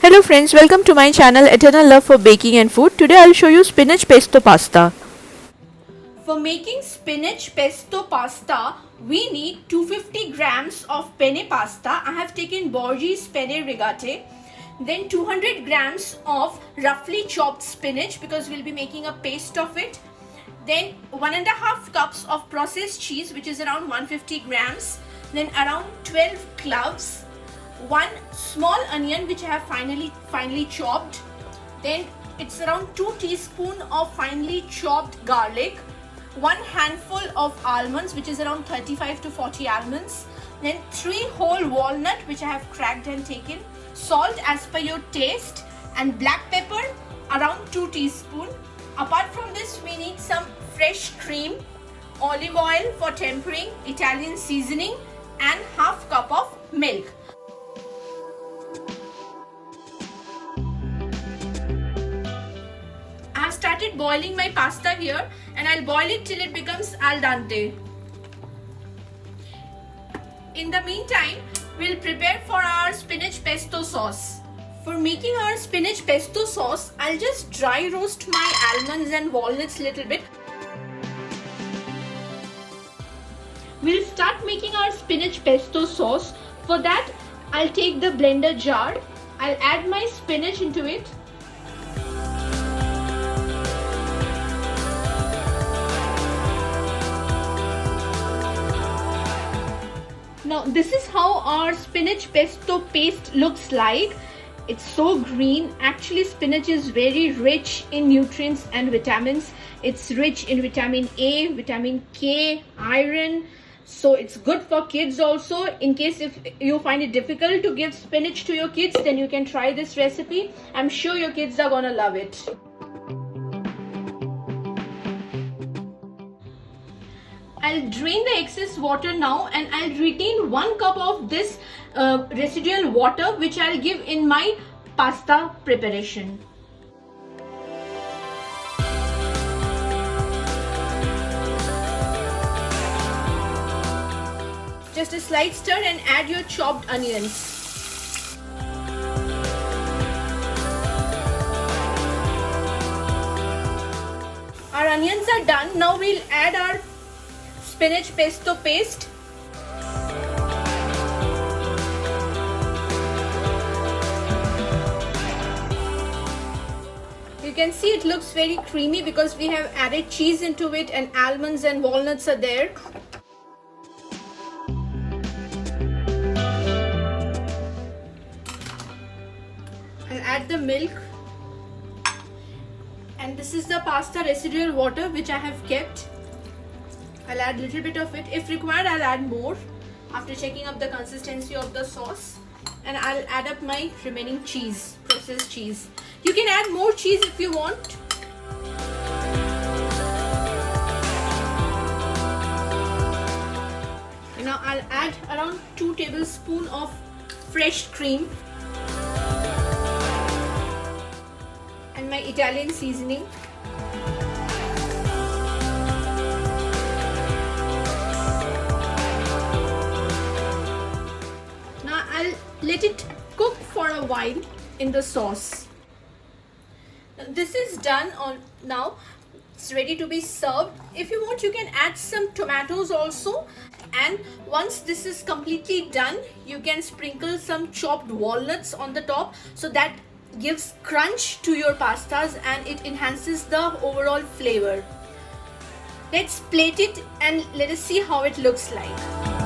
Hello friends, welcome to my channel Eternal Love for Baking and Food. Today I'll show you spinach pesto pasta. For making spinach pesto pasta, we need 250 grams of penne pasta. I have taken Borgese penne rigate. Then 200 grams of roughly chopped spinach because we'll be making a paste of it. Then 1.5 cups of processed cheese, which is around 150 grams. Then around 12 cloves. 1 small onion which I have finely chopped. Then it's around 2 teaspoons of finely chopped garlic. 1 handful of almonds, which is around 35 to 40 almonds. Then 3 whole walnut which I have cracked and taken. Salt as per your taste, and black pepper around 2 teaspoons. Apart from this, we need some fresh cream, olive oil for tempering, Italian seasoning, and half cup of milk. I have started boiling my pasta here, and I'll boil it till it becomes al dente. In the meantime, we'll prepare for our spinach pesto sauce. For making our spinach pesto sauce, I'll just dry roast my almonds and walnuts a little bit. We'll start making our spinach pesto sauce. For that, I'll take the blender jar. I'll add my spinach into it. Now this is how our spinach pesto paste looks like. It's so green. Actually, spinach is very rich in nutrients and vitamins. It's rich in vitamin A, vitamin K, iron. So it's good for kids also. In case if you find it difficult to give spinach to your kids, then you can try this recipe. I'm sure your kids are gonna love it. I'll drain the excess water now, and I'll retain 1 cup of this residual water which I'll give in my pasta preparation. Just a slight stir and add your chopped onions. Our onions are done. Now we'll add our spinach pesto paste. You can see it looks very creamy because we have added cheese into it, and almonds and walnuts are there. I'll add the milk, and this is the pasta residual water which I have kept. I'll add a little bit of it. If required, I'll add more after checking up the consistency of the sauce. And I'll add up my remaining cheese, processed cheese. You can add more cheese if you want. And now I'll add around 2 tablespoons of fresh cream and my Italian seasoning. I'll let it cook for a while in the sauce. This is done now. It's ready to be served. If you want, you can add some tomatoes also. And once this is completely done, you can sprinkle some chopped walnuts on the top, so that gives crunch to your pastas and it enhances the overall flavor. Let's plate it and let us see how it looks like.